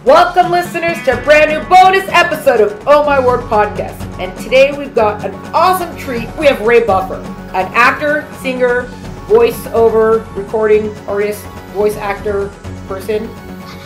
Welcome, listeners, to a brand new bonus episode of Oh My Word Podcast. And today we've got an awesome treat. We have Ray Buffer, an actor, singer, voiceover, recording artist, voice actor, person,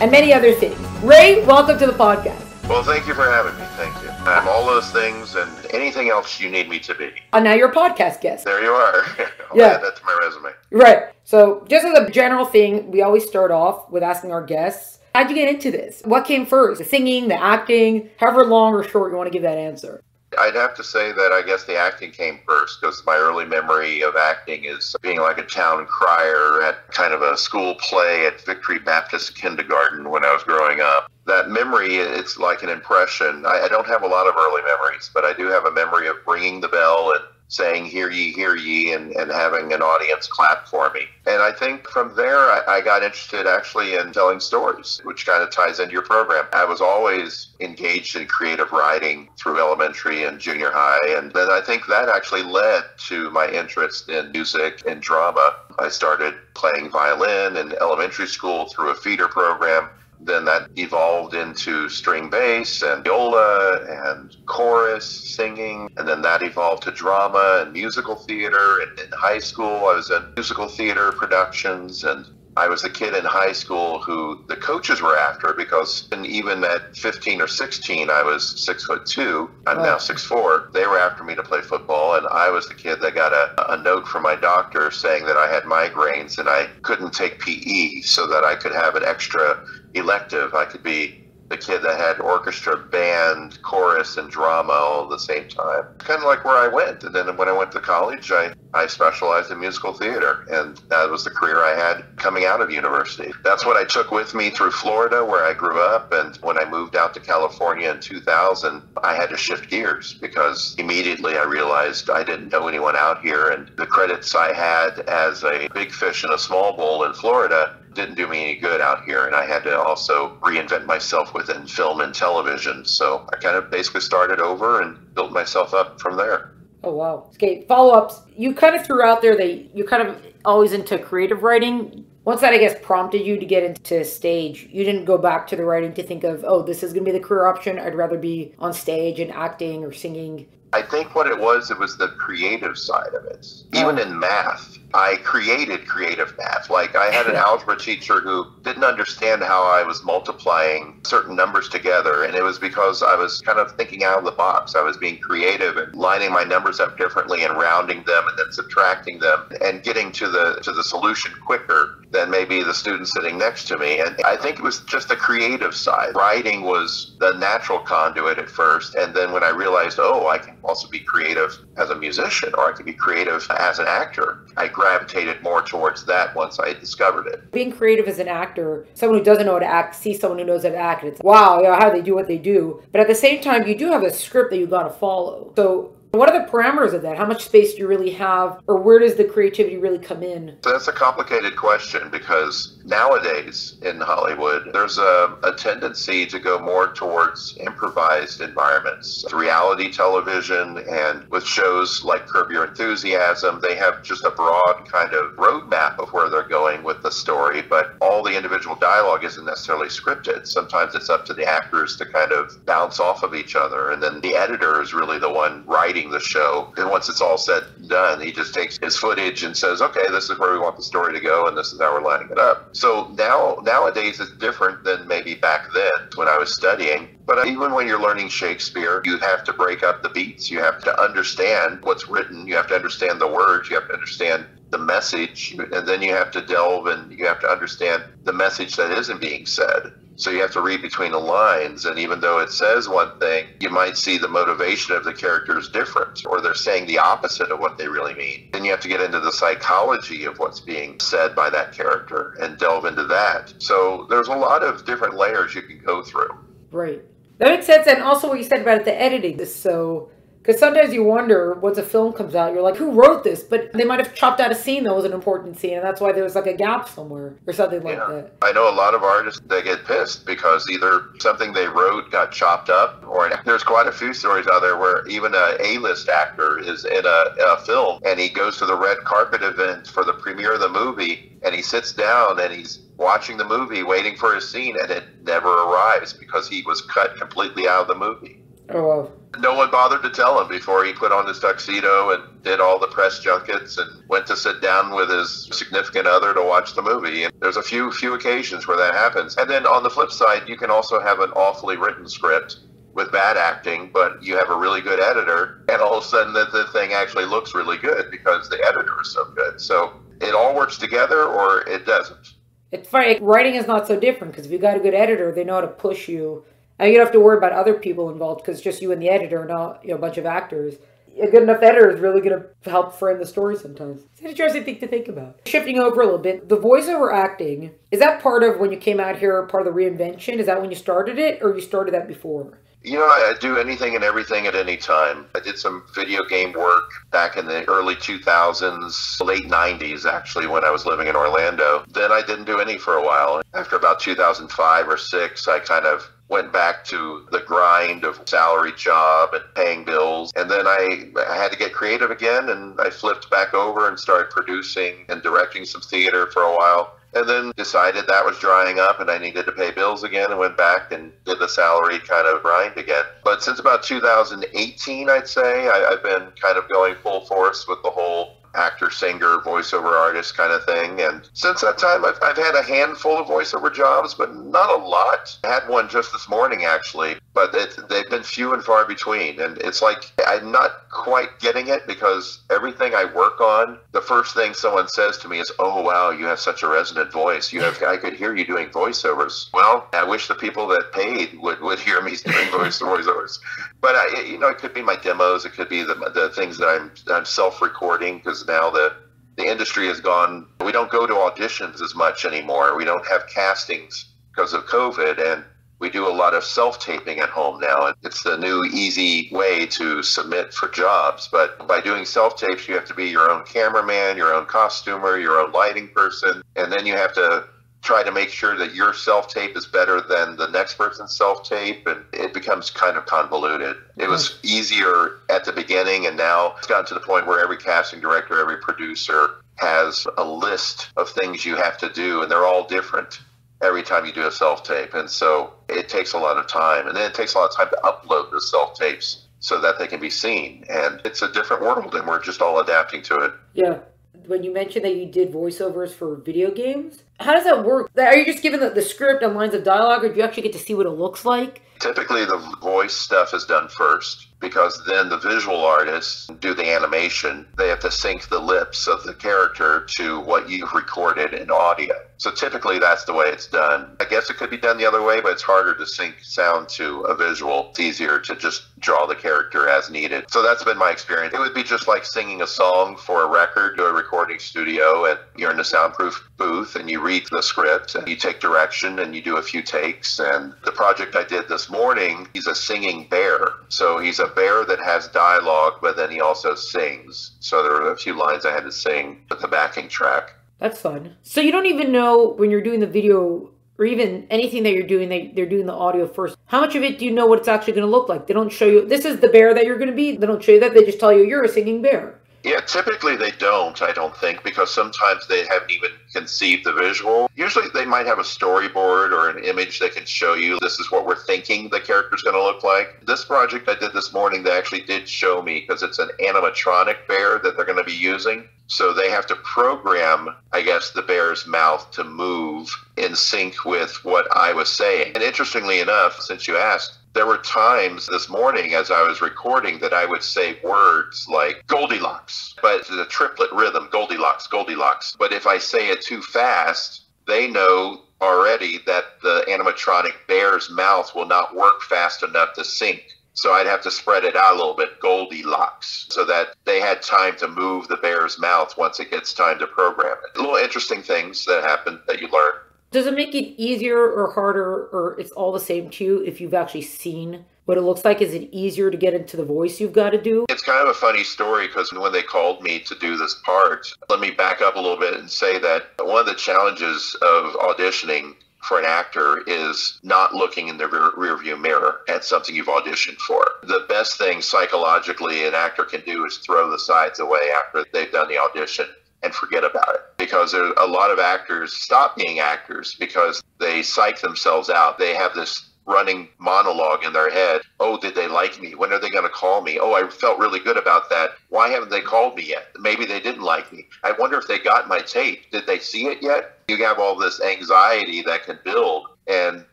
and many other things. Ray, welcome to the podcast. Well, thank you for having me. Thank you. I'm all those things and anything else you need me to be. And now you're a podcast guest. There you are. I'll Yeah. add that to my resume. Right. So just as a general thing, we always start off with asking our guests, how'd you get into this? What came first? The singing, the acting, however long or short you want to give that answer. I'd have to say that I guess the acting came first because my early memory of acting is being like a town crier at kind of a school play at Victory Baptist Kindergarten when I was growing up. That memory, it's like an impression. I don't have a lot of early memories, but I do have a memory of ringing the bell and saying, hear ye, and having an audience clap for me. And I think from there, I got interested actually in telling stories, which kind of ties into your program. I was always engaged in creative writing through elementary and junior high. And then I think that actually led to my interest in music and drama. I started playing violin in elementary school through a feeder program. Then that evolved into string bass and viola and chorus singing. And then that evolved to drama and musical theater. And in high school, I was in musical theater productions. And I was the kid in high school who the coaches were after because even at 15 or 16, I was 6'2". I'm now 6'4". They were after me to play football. And I was the kid that got a note from my doctor saying that I had migraines and I couldn't take PE so that I could have an extra elective. I could be the kid that had orchestra, band, chorus, and drama all at the same time. Kind of like where I went. And then when I went to college, I specialized in musical theater. And that was the career I had coming out of university. That's what I took with me through Florida, where I grew up. And when I moved out to California in 2000, I had to shift gears because immediately I realized I didn't know anyone out here. And the credits I had as a big fish in a small bowl in Florida didn't do me any good out here, and I had to also reinvent myself within film and television. So I kind of basically started over and built myself up from there. Oh, wow. Okay, follow-ups. You kind of threw out there that you're kind of always into creative writing. Once that, I guess, prompted you to get into stage, you didn't go back to the writing to think of, oh, this is going to be the career option. I'd rather be on stage and acting or singing. I think what it was the creative side of it. Even in math, I created creative math. Like I had an algebra teacher who didn't understand how I was multiplying certain numbers together. And it was because I was kind of thinking out of the box. I was being creative and lining my numbers up differently and rounding them and then subtracting them and getting to the solution quicker than maybe the student sitting next to me. And I think it was just the creative side. Writing was the natural conduit at first. And then when I realized, oh, I can also be creative as a musician or I can be creative as an actor, I gravitated more towards that once I discovered it. Being creative as an actor, someone who doesn't know how to act sees someone who knows how to act. And it's, wow, how they do what they do. But at the same time, you do have a script that you got to follow. So what are the parameters of that? How much space do you really have? Or where does the creativity really come in? So that's a complicated question because nowadays in Hollywood, there's a tendency to go more towards improvised environments. Reality television and with shows like Curb Your Enthusiasm, they have just a broad kind of roadmap of where they're going with the story, but all the individual dialogue isn't necessarily scripted. Sometimes it's up to the actors to kind of bounce off of each other, and then the editor is really the one writing the show. And once it's all said and done, he just takes his footage and says, okay, this is where we want the story to go and this is how we're lining it up. So nowadays it's different than maybe back then when I was studying. But even when you're learning Shakespeare, you have to break up the beats. You have to understand what's written. You have to understand the words. You have to understand the message. And then you have to delve and you have to understand the message that isn't being said. So you have to read between the lines, and even though it says one thing, you might see the motivation of the characters different, or they're saying the opposite of what they really mean. Then you have to get into the psychology of what's being said by that character and delve into that. So there's a lot of different layers you can go through. Right. That makes sense. And also what you said about the editing is so Because sometimes you wonder, once a film comes out, you're like, who wrote this? But they might have chopped out a scene that was an important scene, and that's why there was like a gap somewhere or something like that. I know a lot of artists, they get pissed because either something they wrote got chopped up, or there's quite a few stories out there where even a A-list actor is in a film, and he goes to the red carpet event for the premiere of the movie, and he sits down and he's watching the movie, waiting for his scene, and it never arrives because he was cut completely out of the movie. Oh, wow. No one bothered to tell him before he put on his tuxedo and did all the press junkets and went to sit down with his significant other to watch the movie. And there's a few occasions where that happens. And then on the flip side, you can also have an awfully written script with bad acting, but you have a really good editor, and all of a sudden the thing actually looks really good because the editor is so good. So it all works together or it doesn't. It's funny, writing is not so different, because if you got a good editor, they know how to push you. And you don't have to worry about other people involved, because it's just you and the editor, not a bunch of actors. A good enough editor is really going to help frame the story sometimes. It's an interesting thing to think about. Shifting over a little bit, the voiceover acting, is that part of when you came out here, part of the reinvention? Is that when you started it, or you started that before? I do anything and everything at any time. I did some video game work back in the early 2000s, late 90s, actually, when I was living in Orlando. Then I didn't do any for a while. After about 2005 or 6, I kind of went back to the grind of salary job and paying bills. And then I had to get creative again, and I flipped back over and started producing and directing some theater for a while. And then decided that was drying up and I needed to pay bills again, and went back and did the salary kind of grind again. But since about 2018, I'd say, I've been kind of going full force with the whole actor, singer, voiceover artist kind of thing. And since that time, I've had a handful of voiceover jobs, but not a lot. I had one just this morning, actually, but they've been few and far between. And it's like I'm not quite getting it, because everything I work on, the first thing someone says to me is, "Oh, wow, you have such a resonant voice. I could hear you doing voiceovers." Well, I wish the people that paid would hear me doing voiceovers. But it could be my demos. It could be the things that I'm self-recording, because now the industry has gone. We don't go to auditions as much anymore. We don't have castings because of COVID, and we do a lot of self-taping at home now. It's the new easy way to submit for jobs. But by doing self-tapes, you have to be your own cameraman, your own costumer, your own lighting person, and then you have to try to make sure that your self-tape is better than the next person's self-tape, and it becomes kind of convoluted. It was easier at the beginning, and now it's gotten to the point where every casting director, every producer has a list of things you have to do, and they're all different every time you do a self-tape. And so it takes a lot of time, and then it takes a lot of time to upload the self-tapes so that they can be seen. And it's a different world, and we're just all adapting to it. Yeah. When you mentioned that you did voiceovers for video games, how does that work? Are you just given the script and lines of dialogue, or do you actually get to see what it looks like? Typically, the voice stuff is done first, because then the visual artists do the animation. They have to sync the lips of the character to what you've recorded in audio. So typically that's the way it's done. I guess it could be done the other way, but it's harder to sync sound to a visual. It's easier to just draw the character as needed. So that's been my experience. It would be just like singing a song for a record to a recording studio, and you're in a soundproof booth and you read the script and you take direction and you do a few takes. And the project I did this morning, he's a singing bear. So he's a bear that has dialogue, but then he also sings. So there were a few lines I had to sing with the backing track. That's fun. So you don't even know when you're doing the video, or even anything that you're doing, they're doing the audio first. How much of it do you know what it's actually going to look like? They don't show you, this is the bear that you're going to be. They don't show you that. They just tell you you're a singing bear. Yeah, typically they don't, I don't think, because sometimes they haven't even conceived the visual. Usually they might have a storyboard or an image that can show you this is what we're thinking the character's going to look like. This project I did this morning, they actually did show me, because it's an animatronic bear that they're going to be using. So they have to program, I guess, the bear's mouth to move in sync with what I was saying. And interestingly enough, since you asked, there were times this morning as I was recording that I would say words like Goldilocks, but the triplet rhythm, Goldilocks, Goldilocks. But if I say it too fast, they know already that the animatronic bear's mouth will not work fast enough to sync. So I'd have to spread it out a little bit, Goldilocks, so that they had time to move the bear's mouth once it gets time to program it. Little interesting things that happen that you learn. Does it make it easier or harder, or it's all the same to you if you've actually seen what it looks like? Is it easier to get into the voice you've got to do? It's kind of a funny story because when they called me to do this part, let me back up a little bit and say that one of the challenges of auditioning for an actor is not looking in the rearview mirror at something you've auditioned for. The best thing psychologically an actor can do is throw the sides away after they've done the audition and forget about it. Because there, a lot of actors stop being actors because they psych themselves out. They have this running monologue in their head. Oh, did they like me? When are they going to call me? Oh, I felt really good about that. Why haven't they called me yet? Maybe they didn't like me. I wonder if they got my tape. Did they see it yet? You have all this anxiety that can build. And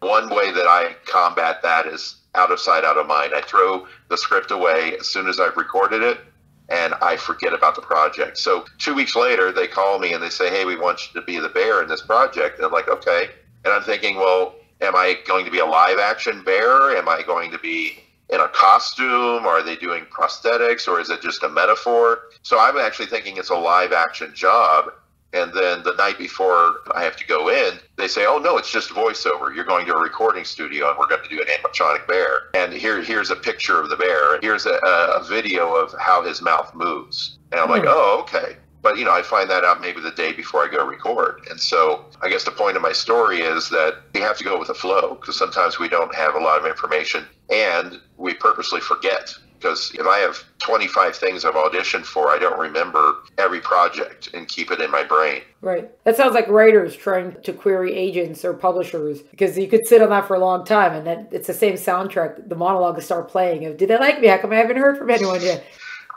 one way that I combat that is out of sight, out of mind. I throw the script away as soon as I've recorded it, and I forget about the project. So 2 weeks later, they call me and they say, hey, we want you to be the bear in this project. And I'm like, okay. And I'm thinking, well, am I going to be a live action bear? Am I going to be in a costume? Are they doing prosthetics, or is it just a metaphor? So I'm actually thinking it's a live action job. And then the night before I have to go in, they say, oh, no, it's just voiceover. You're going to a recording studio and we're going to do an animatronic bear. And here's a picture of the bear. Here's a video of how his mouth moves. And I'm like, oh, okay. But, you know, I find that out maybe the day before I go record. And so I guess the point of my story is that we have to go with the flow, because sometimes we don't have a lot of information and we purposely forget. Because if I have 25 things I've auditioned for, I don't remember every project and keep it in my brain. Right. That sounds like writers trying to query agents or publishers, because you could sit on that for a long time and then it's the same soundtrack. The monologue will start playing of, did they like me? How come I haven't heard from anyone yet?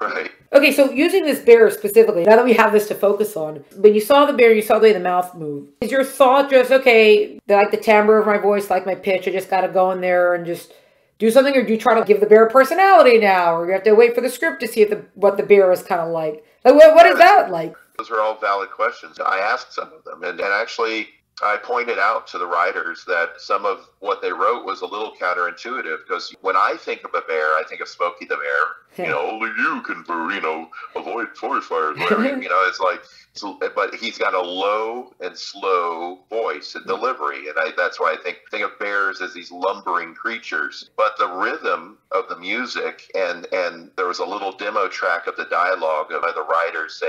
Right. Okay, so using this bear specifically, now that we have this to focus on, when you saw the bear, you saw the way the mouth moved. Is your thought just, okay, they like the timbre of my voice, like my pitch, I just got to go in there and just do something? Or do you try to give the bear a personality now? Or you have to wait for the script to see what the bear is kind of like? Like, what is that like? Those are all valid questions. I asked some of them, and actually I pointed out to the writers that some of what they wrote was a little counterintuitive, because when I think of a bear, I think of Smokey the Bear. You know, only you can, you know, avoid forest fires. Whatever. You know, it's like, but he's got a low and slow voice and delivery, and that's why I think of bears as these lumbering creatures. But the rhythm of the music, and there was a little demo track of the dialogue of the writers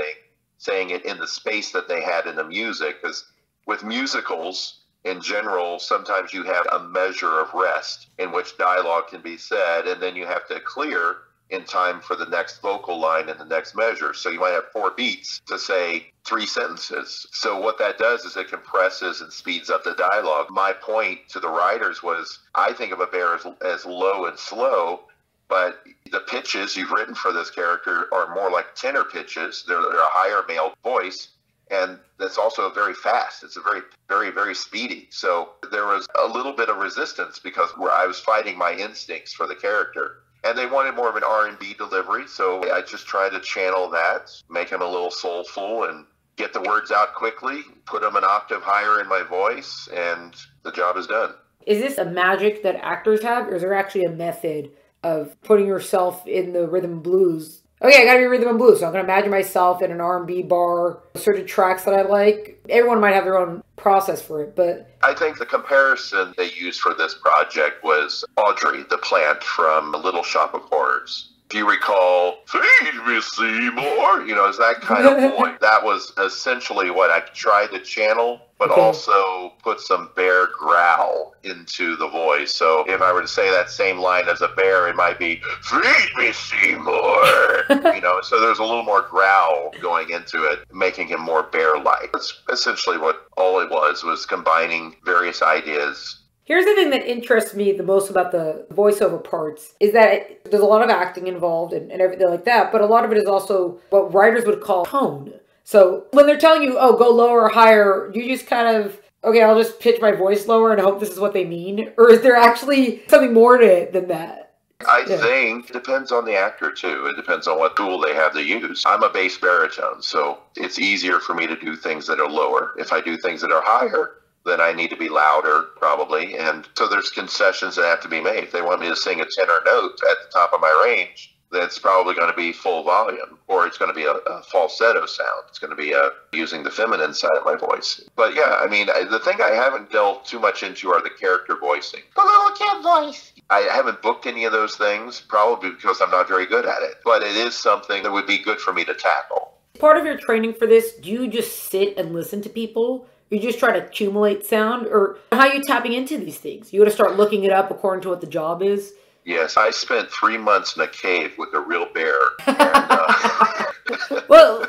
saying it in the space that they had in the music, because with musicals, in general, sometimes you have a measure of rest in which dialogue can be said, and then you have to clear in time for the next vocal line and the next measure. So you might have 4 beats to say 3 sentences. So what that does is it compresses and speeds up the dialogue. My point to the writers was, I think of a bear as low and slow, but the pitches you've written for this character are more like tenor pitches. They're a higher male voice. And that's also very fast. It's a very, very, very speedy. So there was a little bit of resistance because I was fighting my instincts for the character. And they wanted more of an R&B delivery. So I just tried to channel that, make him a little soulful and get the words out quickly, put them an octave higher in my voice, and the job is done. Is this a magic that actors have, or is there actually a method of putting yourself in the rhythm and blues? Okay, I gotta be rhythm and blues, so I'm gonna imagine myself in an R&B bar, certain tracks that I like. Everyone might have their own process for it, but I think the comparison they used for this project was Audrey, the plant from Little Shop of Horrors. If you recall, feed me, Seymour, you know, it's that kind of voice. That was essentially what I tried to channel, but also put some bear growl into the voice. So if I were to say that same line as a bear, it might be, feed me, Seymour, you know, so there's a little more growl going into it, making him more bear-like. That's essentially what all it was combining various ideas. Here's the thing that interests me the most about the voiceover parts is that there's a lot of acting involved and everything like that, but a lot of it is also what writers would call tone. So when they're telling you, oh, go lower or higher, you just kind of, okay, I'll just pitch my voice lower and hope this is what they mean? Or is there actually something more to it than that? I think it depends on the actor, too. It depends on what tool they have to use. I'm a bass baritone, so it's easier for me to do things that are lower. If I do things that are higher, then I need to be louder, probably. And so there's concessions that have to be made. If they want me to sing a tenor note at the top of my range, that's probably going to be full volume, or it's going to be a falsetto sound. It's going to be using the feminine side of my voice. But yeah, I mean, the thing I haven't delved too much into are the character voicing. The little kid voice. I haven't booked any of those things, probably because I'm not very good at it. But it is something that would be good for me to tackle. Part of your training for this, do you just sit and listen to people? You just try to accumulate sound? Or how are you tapping into these things? You got to start looking it up according to what the job is? Yes, I spent 3 months in a cave with a real bear. And, well,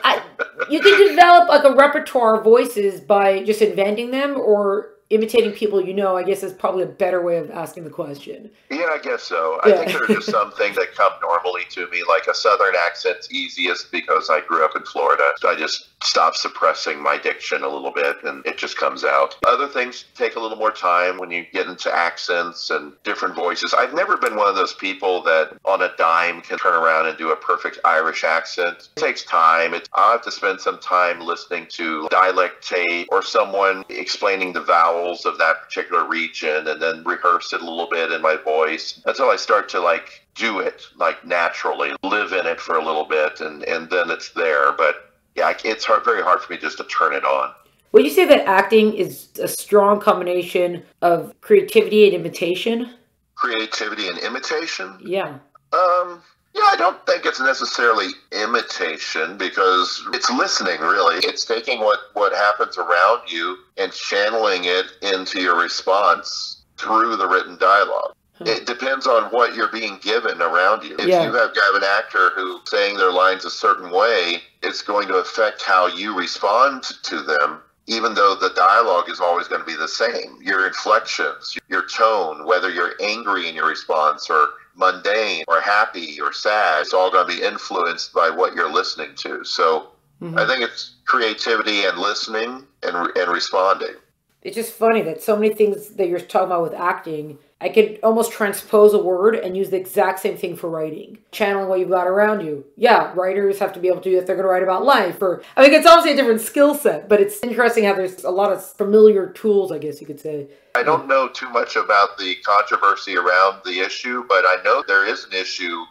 you can develop like a repertoire of voices by just inventing them, or imitating people you know, I guess, is probably a better way of asking the question. Yeah, I guess so. I think there are just some things that come normally to me, like a Southern accent's easiest because I grew up in Florida. So I just stop suppressing my diction a little bit and it just comes out. Other things take a little more time when you get into accents and different voices. I've never been one of those people that on a dime can turn around and do a perfect Irish accent. It takes time. I'll have to spend some time listening to dialect tape or someone explaining the vowels of that particular region and then rehearse it a little bit in my voice until I start to like do it like naturally, live in it for a little bit and then it's there. But yeah, it's very hard for me just to turn it on. Would you say that acting is a strong combination of creativity and imitation? Creativity and imitation? Yeah. Yeah, I don't think it's necessarily imitation because it's listening, really. It's taking what happens around you and channeling it into your response through the written dialogue. It depends on what you're being given around you. If you have an actor who's saying their lines a certain way, it's going to affect how you respond to them, even though the dialogue is always going to be the same. Your inflections, your tone, whether you're angry in your response or mundane or happy or sad, it's all going to be influenced by what you're listening to. So I think it's creativity and listening and responding. It's just funny that so many things that you're talking about with acting, I could almost transpose a word and use the exact same thing for writing. Channeling what you've got around you. Yeah, writers have to be able to do if they're going to write about life. Or I mean, it's obviously a different skill set, but it's interesting how there's a lot of familiar tools, I guess you could say. I don't know too much about the controversy around the issue, but I know there is an issue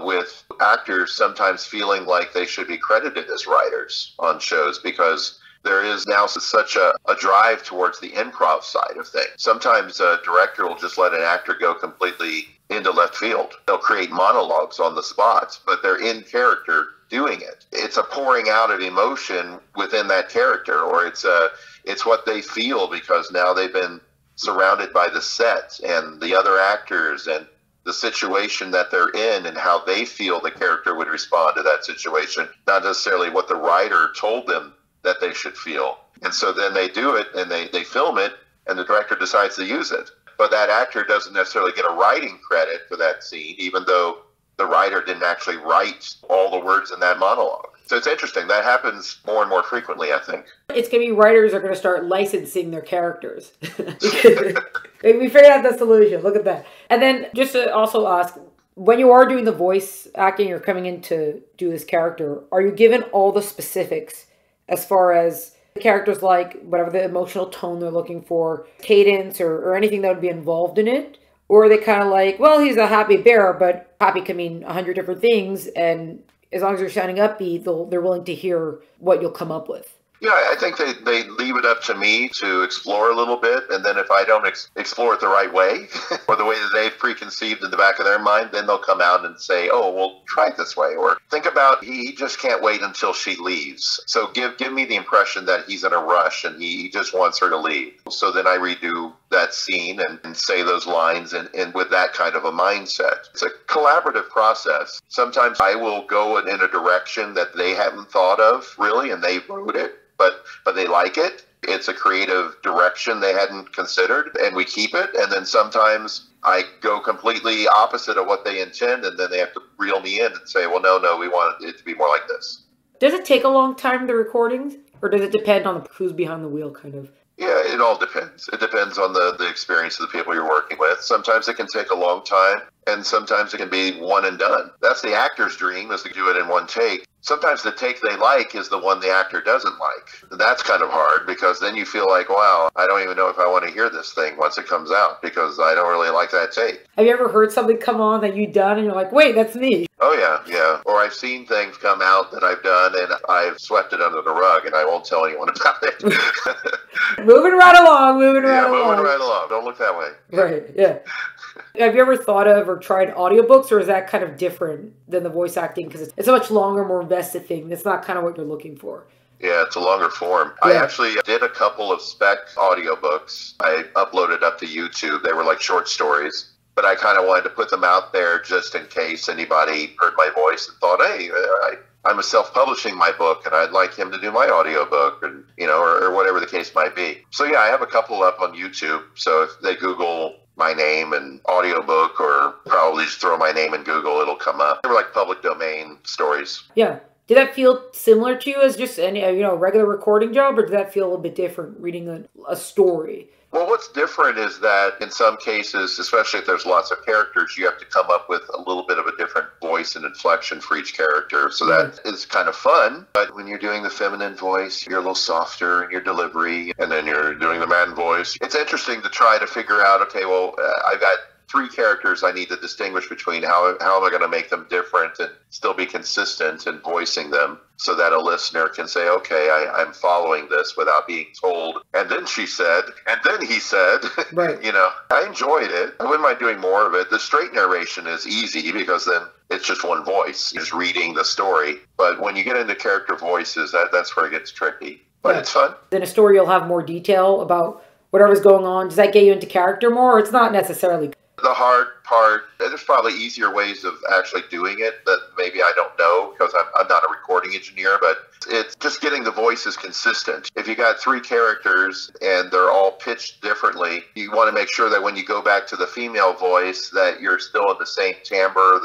with actors sometimes feeling like they should be credited as writers on shows because there is now such a drive towards the improv side of things. Sometimes a director will just let an actor go completely into left field. They'll create monologues on the spot, but they're in character doing it. It's a pouring out of emotion within that character, or it's what they feel because now they've been surrounded by the set and the other actors and the situation that they're in and how they feel the character would respond to that situation, not necessarily what the writer told them that they should feel. And so then they do it and they film it and the director decides to use it. But that actor doesn't necessarily get a writing credit for that scene, even though the writer didn't actually write all the words in that monologue. So it's interesting. That happens more and more frequently, I think. It's going to be writers are going to start licensing their characters. We figured out the solution. Look at that. And then just to also ask, when you are doing the voice acting or coming in to do this character, are you given all the specifics as far as the characters like whatever the emotional tone they're looking for, cadence or anything that would be involved in it? Or are they kind of like, well, he's a happy bear, but happy can mean 100 different things, and as long as you're sounding upbeat, they're willing to hear what you'll come up with? Yeah, I think they leave it up to me to explore a little bit, and then if I don't explore it the right way, or the way that they've preconceived in the back of their mind, then they'll come out and say, oh, well, try it this way. Or think about, he just can't wait until she leaves. So give me the impression that he's in a rush and he just wants her to leave. So then I redo that scene and say those lines and with that kind of a mindset. It's a collaborative process. Sometimes I will go in a direction that they haven't thought of, really, and they wrote it. But they like it. It's a creative direction they hadn't considered, and we keep it. And then sometimes I go completely opposite of what they intend, and then they have to reel me in and say, well, no, we want it to be more like this. Does it take a long time, the recordings? Or does it depend on who's behind the wheel, kind of? Yeah, it all depends. It depends on the experience of the people you're working with. Sometimes it can take a long time, and sometimes it can be one and done. That's the actor's dream, is to do it in one take. Sometimes the take they like is the one the actor doesn't like. And that's kind of hard because then you feel like, wow, I don't even know if I want to hear this thing once it comes out because I don't really like that take. Have you ever heard something come on that you've done and you're like, wait, that's me? Oh, yeah, yeah. Or I've seen things come out that I've done and I've swept it under the rug and I won't tell anyone about it. Moving right along, moving Yeah, right moving along. right along. Don't look that way. Right, yeah. Have you ever thought of or tried audiobooks, or is that kind of different than the voice acting? Because it's a much longer, more invested thing. It's not kind of what you're looking for. Yeah, it's a longer form. Yeah. I actually did a couple of spec audiobooks. I uploaded up to YouTube. They were like short stories. But I kind of wanted to put them out there just in case anybody heard my voice and thought, hey, I'm a self-publishing my book and I'd like him to do my audiobook, and or whatever the case might be. So yeah, I have a couple up on YouTube. So if they Google my name and audiobook, or probably just throw my name in Google, it'll come up. They were like public domain stories. Yeah. Did that feel similar to you as just a regular recording job, or did that feel a little bit different reading a story? Well, what's different is that in some cases, especially if there's lots of characters, you have to come up with a little bit of a different voice and inflection for each character. So that is kind of fun. But when you're doing the feminine voice, you're a little softer in your delivery, and then you're doing the man voice. It's interesting to try to figure out, okay, well, I've got 3 characters I need to distinguish between. How am I going to make them different and still be consistent in voicing them so that a listener can say, okay, I'm following this without being told. And then she said, and then he said, right. I enjoyed it. I wouldn't mind doing more of it. The straight narration is easy because then it's just one voice. You're just reading the story. But when you get into character voices, that's where it gets tricky. But it's fun. In a story, you'll have more detail about whatever's going on. Does that get you into character more, or it's not necessarily? The hard part, there's probably easier ways of actually doing it that maybe I don't know because I'm not a recording engineer, but it's just getting the voices consistent. If you got 3 characters and they're all pitched differently, you want to make sure that when you go back to the female voice that you're still in the same timbre,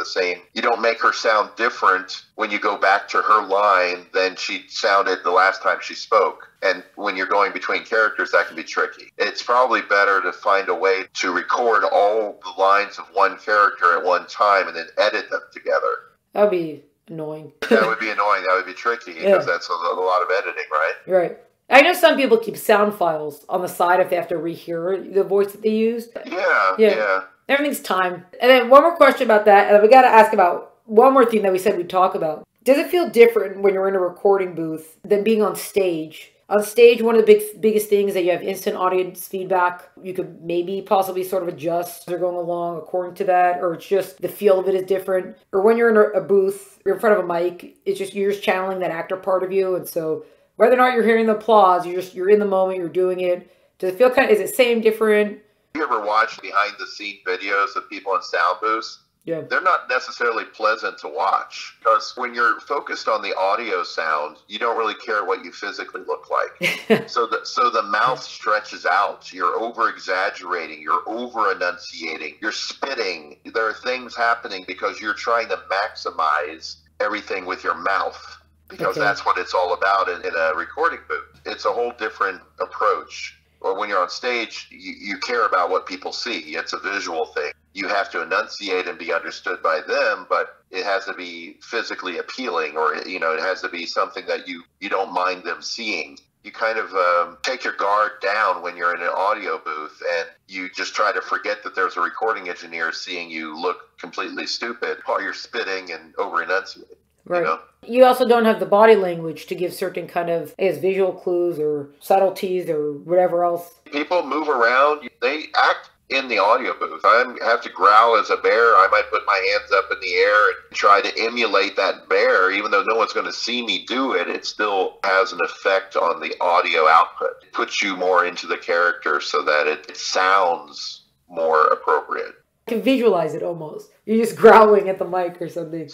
you don't make her sound different when you go back to her line than she sounded the last time she spoke. And when you're going between characters, that can be tricky. It's probably better to find a way to record all the lines of one character at one time and then edit them together. That would be annoying. That would be annoying. That would be tricky because that's a lot of editing, right? Right. I know some people keep sound files on the side if they have to rehear the voice that they use. Yeah. Everything's time. And then one more question about that, and then we got to ask about one more thing that we said we'd talk about. Does it feel different when you're in a recording booth than being on stage? On stage, one of the biggest things is that you have instant audience feedback. You could maybe possibly sort of adjust as they're going along according to that, or it's just the feel of it is different. Or when you're in a booth, you're in front of a mic, you're just channeling that actor part of you. And so whether or not you're hearing the applause, you're in the moment, you're doing it. Does it feel is it same, different? You ever watch behind the scene videos of people in sound booths? Yeah. They're not necessarily pleasant to watch because when you're focused on the audio sound, you don't really care what you physically look like. So the mouth stretches out. You're over-exaggerating. You're over-enunciating. You're spitting. There are things happening because you're trying to maximize everything with your mouth because that's what it's all about in a recording booth. It's a whole different approach. Or when you're on stage, you care about what people see. It's a visual thing. You have to enunciate and be understood by them, but it has to be physically appealing, or it has to be something that you don't mind them seeing. You kind of take your guard down when you're in an audio booth, and you just try to forget that there's a recording engineer seeing you look completely stupid while you're spitting and over-enunciating. Right. You also don't have the body language to give certain kind of, visual clues or subtleties or whatever else. People move around. They act in the audio booth. I have to growl as a bear. I might put my hands up in the air and try to emulate that bear. Even though no one's going to see me do it, it still has an effect on the audio output. It puts you more into the character so that it sounds more appropriate. I can visualize it almost. You're just growling at the mic or something.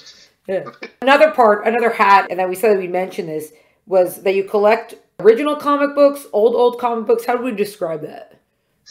Yeah. Another hat, and then we said that we mentioned this, was that you collect original comic books, old comic books. How do we describe that?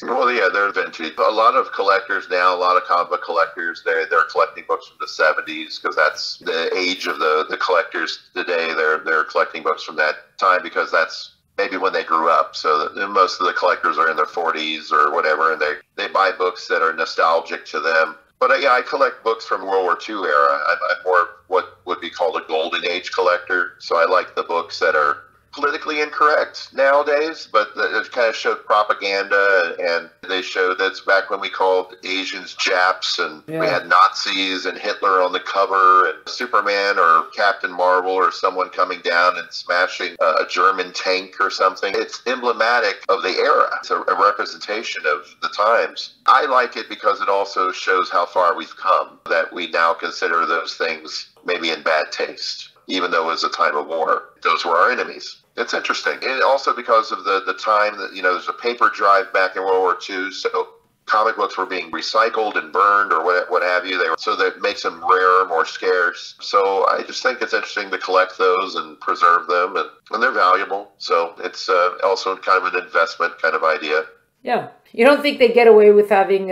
Well, yeah, they're vintage. A lot of collectors now, a lot of comic book collectors, they're collecting books from the 70s because that's the age of the collectors today. They're collecting books from that time because that's maybe when they grew up. So most of the collectors are in their 40s or whatever, and they buy books that are nostalgic to them. But I collect books from World War II era. I'm more what would be called a golden age collector. So I like the books that are politically incorrect nowadays, but it kind of showed propaganda, and they showed that's back when we called Asians Japs, and we had Nazis and Hitler on the cover, and Superman or Captain Marvel or someone coming down and smashing a German tank or something. It's emblematic of the era. It's a representation of the times. I like it because it also shows how far we've come, that we now consider those things maybe in bad taste, even though it was a time of war. Those were our enemies. It's interesting. And also because of the time that, there's a paper drive back in World War II, so comic books were being recycled and burned or what have you. So that makes them rarer, more scarce. So I just think it's interesting to collect those and preserve them, and they're valuable. So it's also kind of an investment kind of idea. Yeah. You don't think they get away with having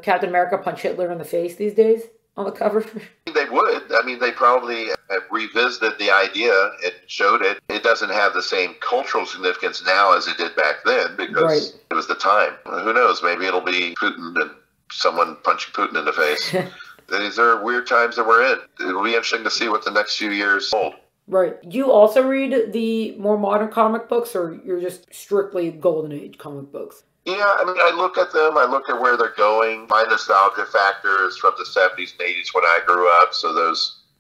Captain America punch Hitler in the face these days on the cover? They would. I mean, they probably have revisited the idea and showed it. It doesn't have the same cultural significance now as it did back then because it was the time. Who knows? Maybe it'll be Putin and someone punching Putin in the face. These are weird times that we're in. It'll be interesting to see what the next few years hold. Right. Do you also read the more modern comic books, or you're just strictly Golden Age comic books? Yeah, I mean, I look at them, I look at where they're going. My nostalgia factor is from the 70s and 80s when I grew up, so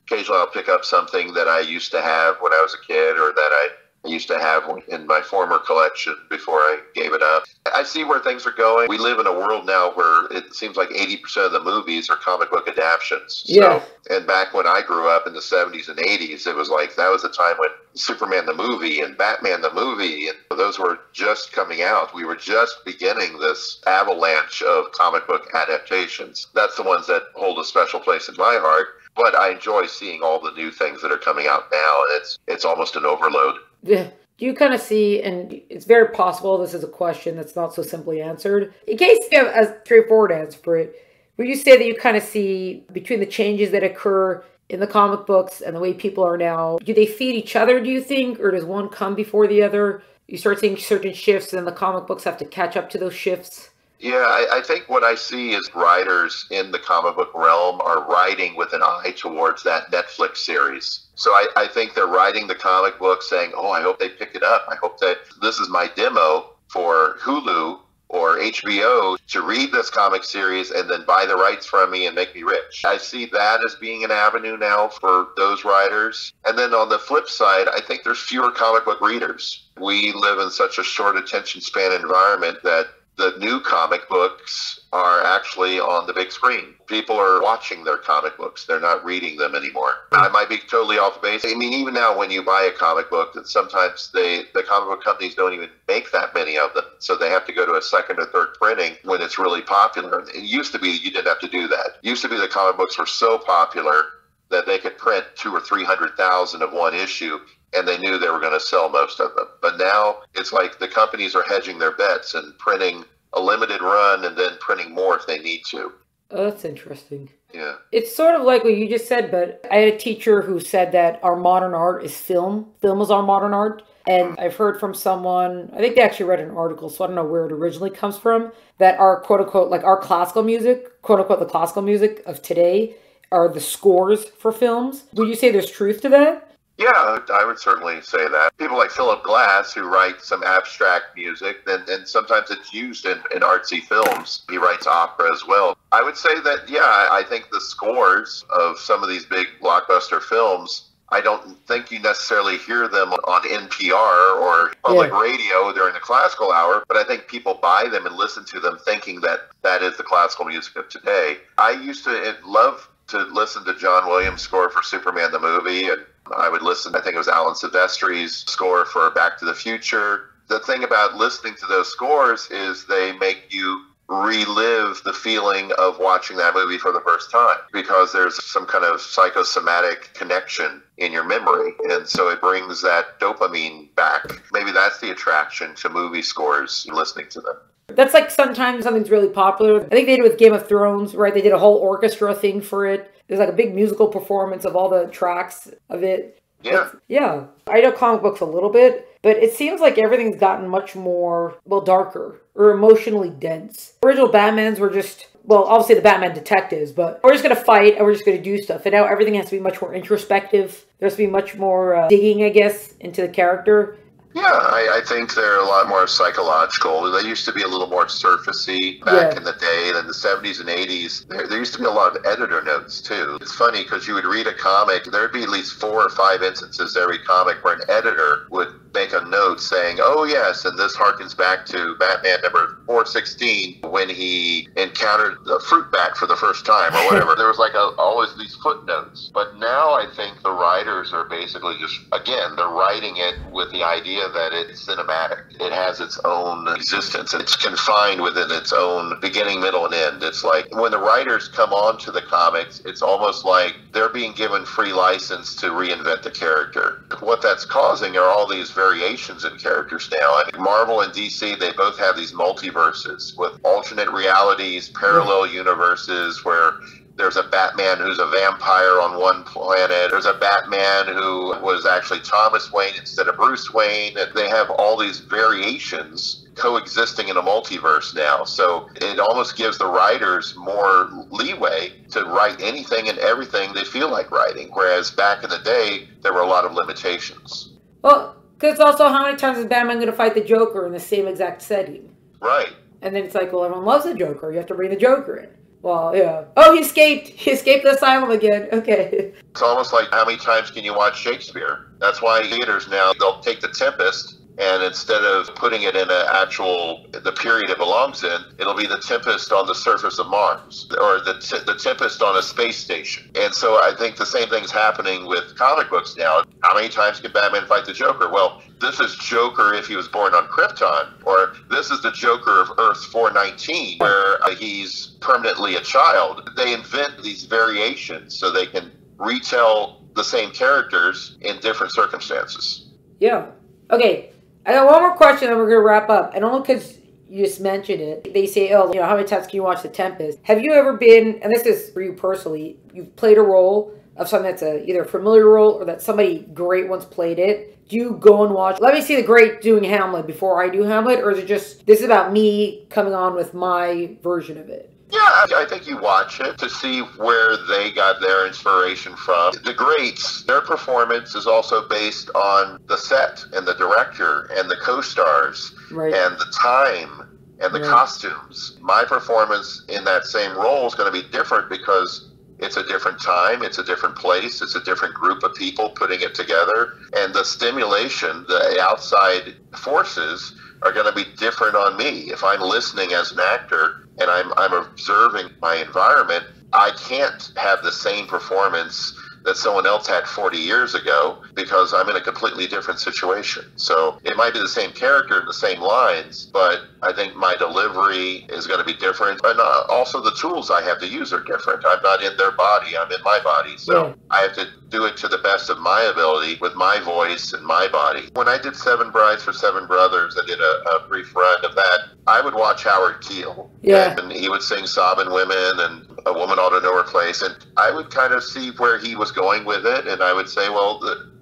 occasionally I'll pick up something that I used to have when I was a kid, or that I used to have in my former collection before I gave it up. I see where things are going. We live in a world now where it seems like 80% of the movies are comic book adaptations. Yeah. And back when I grew up in the 70s and 80s, it was like that was the time when Superman the movie and Batman the movie, and those were just coming out. We were just beginning this avalanche of comic book adaptations. That's the ones that hold a special place in my heart. But I enjoy seeing all the new things that are coming out now, and it's almost an overload. Yeah. Do you kind of see, and it's very possible this is a question that's not so simply answered, in case you have a straightforward answer for it, would you say that you kind of see between the changes that occur in the comic books and the way people are now, do they feed each other, do you think, or does one come before the other? You start seeing certain shifts and then the comic books have to catch up to those shifts? Yeah, I think what I see is writers in the comic book realm are writing with an eye towards that Netflix series. So I think they're writing the comic book saying, oh, I hope they pick it up. I hope that this is my demo for Hulu or HBO to read this comic series and then buy the rights from me and make me rich. I see that as being an avenue now for those writers. And then on the flip side, I think there's fewer comic book readers. We live in such a short attention span environment that the new comic books are actually on the big screen. People are watching their comic books. They're not reading them anymore. I might be totally off base. I mean, even now when you buy a comic book, that sometimes the comic book companies don't even make that many of them. So they have to go to a second or third printing when it's really popular. It used to be you didn't have to do that. It used to be the comic books were so popular that they could print 200,000 or 300,000 of one issue, and they knew they were going to sell most of them. But now it's like the companies are hedging their bets and printing a limited run and then printing more if they need to. Oh, that's interesting. Yeah. It's sort of like what you just said, but I had a teacher who said that our modern art is film. Film is our modern art. And I've heard from someone, I think they actually read an article, so I don't know where it originally comes from, that our quote-unquote, like our classical music, quote-unquote the classical music of today, are the scores for films. Would you say there's truth to that? Yeah, I would certainly say that. People like Philip Glass, who write some abstract music, and sometimes it's used in artsy films. He writes opera as well. I would say that, yeah, I think the scores of some of these big blockbuster films, I don't think you necessarily hear them on NPR or public radio during the classical hour, but I think people buy them and listen to them thinking that that is the classical music of today. I used to love to listen to John Williams' score for Superman the movie, and I would listen, I think it was Alan Silvestri's score for Back to the Future. The thing about listening to those scores is they make you relive the feeling of watching that movie for the first time, because there's some kind of psychosomatic connection in your memory, and so it brings that dopamine back. Maybe that's the attraction to movie scores, listening to them. That's like sometimes something's really popular. I think they did it with Game of Thrones, right? They did a whole orchestra thing for it. There's like a big musical performance of all the tracks of it. Yeah. Yeah. I know comic books a little bit, but it seems like everything's gotten much more, well, darker or emotionally dense. Original Batmans were just, well, obviously the Batman detectives, but we're just going to fight and we're just going to do stuff. And now everything has to be much more introspective. There has to be much more digging, I guess, into the character. Yeah, I think they're a lot more psychological. They used to be a little more surfacey back in the day. In the 70s and 80s, there used to be a lot of editor notes, too. It's funny because you would read a comic, there'd be at least 4 or 5 instances every comic where an editor would make a note saying, oh, yes, and this harkens back to Batman number 416 when he encountered the fruit bat for the first time or whatever. There was like always these footnotes. But now I think the writers are basically just, again, they're writing it with the idea that it's cinematic. It has its own existence. It's confined within its own beginning, middle, and end. It's like when the writers come on to the comics, it's almost like they're being given free license to reinvent the character. What that's causing are all these variations in characters now. I mean, Marvel and DC, they both have these multiverses with alternate realities, parallel universes where there's a Batman who's a vampire on one planet. There's a Batman who was actually Thomas Wayne instead of Bruce Wayne. They have all these variations coexisting in a multiverse now. So it almost gives the writers more leeway to write anything and everything they feel like writing. Whereas back in the day, there were a lot of limitations. Well, because also how many times is Batman going to fight the Joker in the same exact setting? Right. And then it's like, well, everyone loves the Joker. You have to bring the Joker in. Well, yeah. Oh, he escaped. He escaped the asylum again. Okay. It's almost like how many times can you watch Shakespeare? That's why theaters now, they'll take the Tempest, and instead of putting it in the period it belongs in, it'll be the Tempest on the surface of Mars, or the Tempest on a space station. And so I think the same thing's happening with comic books now. How many times can Batman fight the Joker? Well, this is Joker if he was born on Krypton, or this is the Joker of Earth 419, where he's permanently a child. They invent these variations so they can retell the same characters in different circumstances. Yeah. Okay. I got one more question and we're going to wrap up. And only because you just mentioned it. They say, oh, how many times can you watch The Tempest? Have you ever been, and this is for you personally, you've played a role of something that's either a familiar role or that somebody great once played it. Do you go and watch, let me see the great doing Hamlet before I do Hamlet? Or is it just, this is about me coming on with my version of it? Yeah, I think you watch it to see where they got their inspiration from. The greats, their performance is also based on the set and the director and the co-stars and the time and the costumes. My performance in that same role is going to be different because it's a different time, it's a different place, it's a different group of people putting it together. And the stimulation, the outside forces are going to be different on me. If I'm listening as an actor, and I'm observing my environment, I can't have the same performance that someone else had 40 years ago because I'm in a completely different situation. So it might be the same character and the same lines, but I think my delivery is going to be different. And also the tools I have to use are different. I'm not in their body, I'm in my body. So I have to do it to the best of my ability with my voice and my body. When I did Seven Brides for Seven Brothers, I did a brief run of that. I would watch Howard Keel. Yeah. And he would sing Sobbin' Women and A Woman Ought to Know Her Place. And I would kind of see where he was going with it. And I would say, well,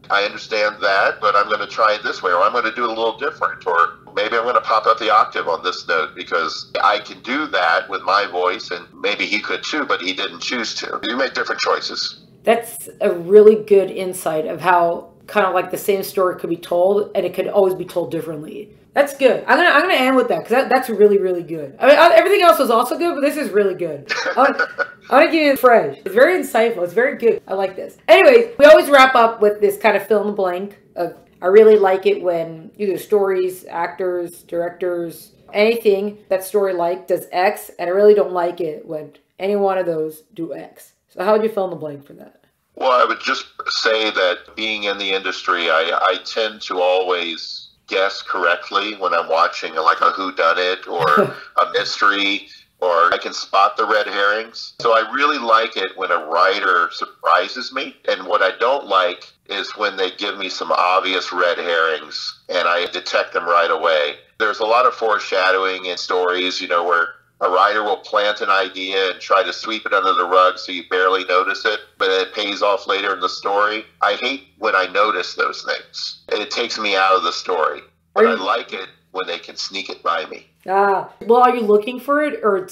I understand that, but I'm going to try it this way, or I'm going to do it a little different, or maybe I'm going to pop up the octave on this note because I can do that with my voice, and maybe he could too, but he didn't choose to. You make different choices. That's a really good insight of how kind of like the same story could be told, and it could always be told differently. That's good. I'm gonna end with that because that's really, really good. I mean, everything else was also good, but this is really good. I want to give you fresh. It's very insightful. It's very good. I like this. Anyways, we always wrap up with this kind of fill in the blank of, I really like it when either stories, actors, directors, anything that story like does X, and I really don't like it when any one of those do X. So how would you fill in the blank for that? Well, I would just say that being in the industry, I tend to always guess correctly when I'm watching like a whodunit or a mystery, or I can spot the red herrings. So I really like it when a writer surprises me. And what I don't like is when they give me some obvious red herrings and I detect them right away. There's a lot of foreshadowing in stories, where a writer will plant an idea and try to sweep it under the rug so you barely notice it, but it pays off later in the story. I hate when I notice those things. It takes me out of the story. But I like it when they can sneak it by me. Well, are you looking for it, or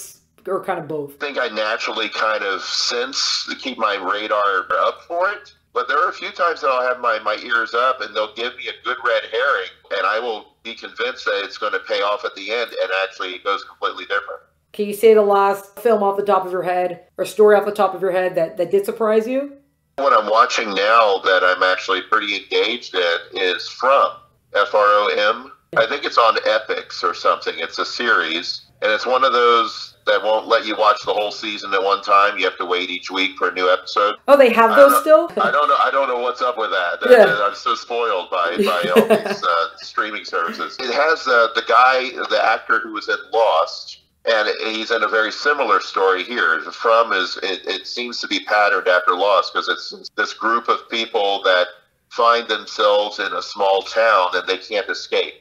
kind of both? I think I naturally kind of sense to keep my radar up for it, But there are a few times that I'll have my ears up and they'll give me a good red herring and I will be convinced that it's going to pay off at the end, and actually it goes completely different. Can you say the last film off the top of your head or story off the top of your head that did surprise you? What I'm watching now that I'm actually pretty engaged in is From, From. I think it's on Epics or something. It's a series, and it's one of those that won't let you watch the whole season at one time. You have to wait each week for a new episode. Oh, they have those still? I don't know what's up with that. Yeah. I'm so spoiled by all these streaming services. It has the actor who was in Lost, and he's in a very similar story here. From it seems to be patterned after Lost, because it's this group of people that find themselves in a small town and they can't escape.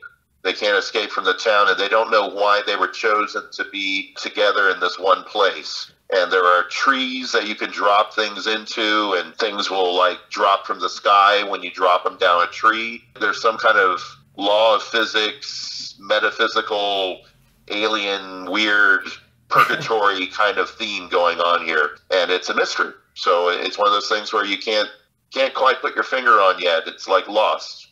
They can't escape from the town, and they don't know why they were chosen to be together in this one place. And there are trees that you can drop things into, and things will like drop from the sky when you drop them down a tree. There's some kind of law of physics, metaphysical, alien, weird, purgatory kind of theme going on here. And it's a mystery. So it's one of those things where you can't quite put your finger on yet. It's like Lost.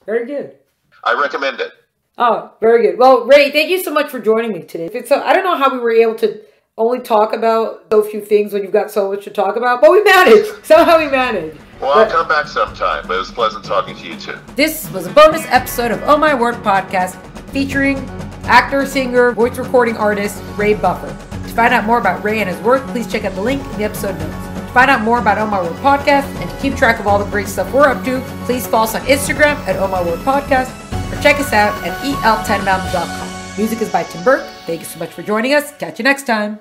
Very good. I recommend it. Oh, very good. Well, Ray, thank you so much for joining me today. So I don't know how we were able to only talk about so few things when you've got so much to talk about, but we managed. Somehow we managed. Well, I'll come back sometime, but it was pleasant talking to you too. This was a bonus episode of Oh My Word podcast featuring actor, singer, voice recording artist, Ray Buffer. To find out more about Ray and his work, please check out the link in the episode notes. To find out more about Oh My Word podcast and to keep track of all the great stuff we're up to, please follow us on Instagram at Oh My Word podcast, or check us out at el10mountain.com. Music is by Tim Burke. Thank you so much for joining us. Catch you next time.